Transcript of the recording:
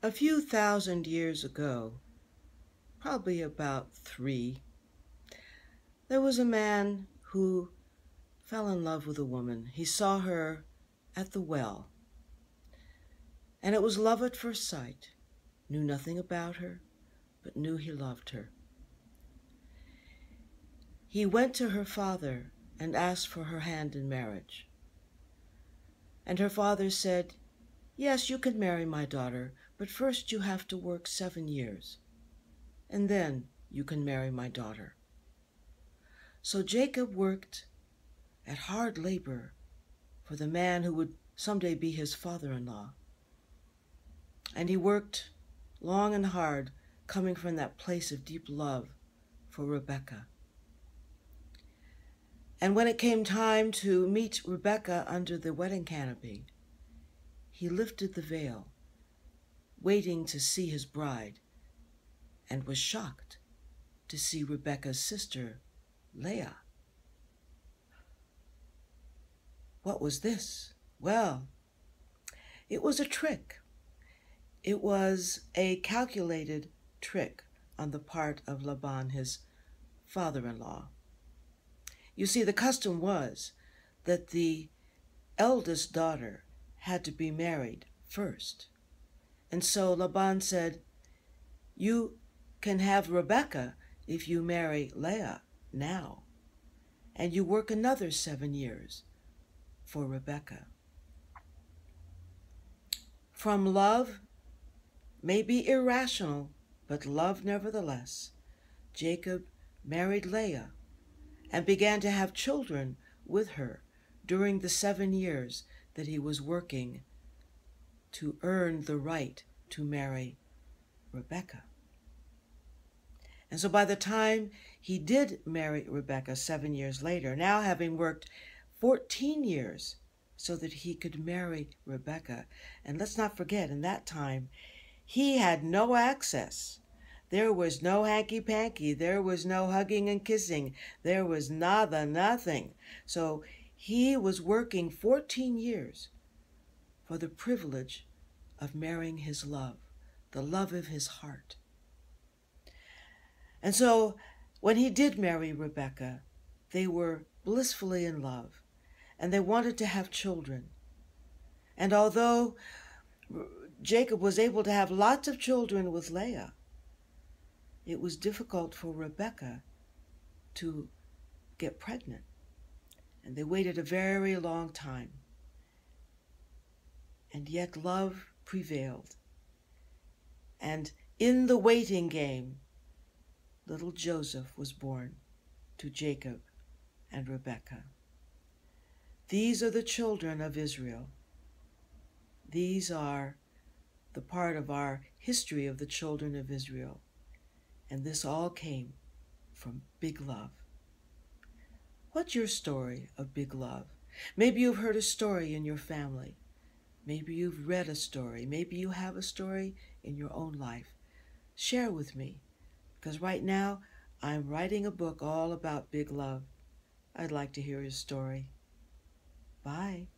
A few thousand years ago, probably about 3, there was a man who fell in love with a woman. He saw her at the well, and it was love at first sight. Knew nothing about her, but knew he loved her. He went to her father and asked for her hand in marriage. And her father said, "Yes, you can marry my daughter, but first you have to work 7 years, and then you can marry my daughter." So Jacob worked at hard labor for the man who would someday be his father-in-law. And he worked long and hard, coming from that place of deep love for Rebekah. And when it came time to meet Rebekah under the wedding canopy, he lifted the veil, waiting to see his bride, and was shocked to see Rebekah's sister, Leah. What was this? Well, it was a trick. It was a calculated trick on the part of Laban, his father-in-law. You see, the custom was that the eldest daughter had to be married first. And so Laban said, "You can have Rebekah if you marry Leah now, and you work another 7 years for Rebekah." From love, maybe irrational, but love nevertheless, Jacob married Leah and began to have children with her during the 7 years that he was working to earn the right to marry Rebekah. And so by the time he did marry Rebekah 7 years later, now having worked 14 years so that he could marry Rebekah, and let's not forget, in that time, he had no access. There was no hanky-panky. There was no hugging and kissing. There was nada, nothing. So he was working 14 years for the privilege of marrying his love, the love of his heart. And so when he did marry Rebekah, they were blissfully in love, and they wanted to have children. And although Jacob was able to have lots of children with Leah, it was difficult for Rebekah to get pregnant. And they waited a very long time. And yet love prevailed. And in the waiting game, little Joseph was born to Jacob and Rebekah. These are the children of Israel. These are the part of our history of the children of Israel. And this all came from big love. What's your story of big love? Maybe you've heard a story in your family. Maybe you've read a story. Maybe you have a story in your own life. Share with me, because right now I'm writing a book all about big love. I'd like to hear your story. Bye.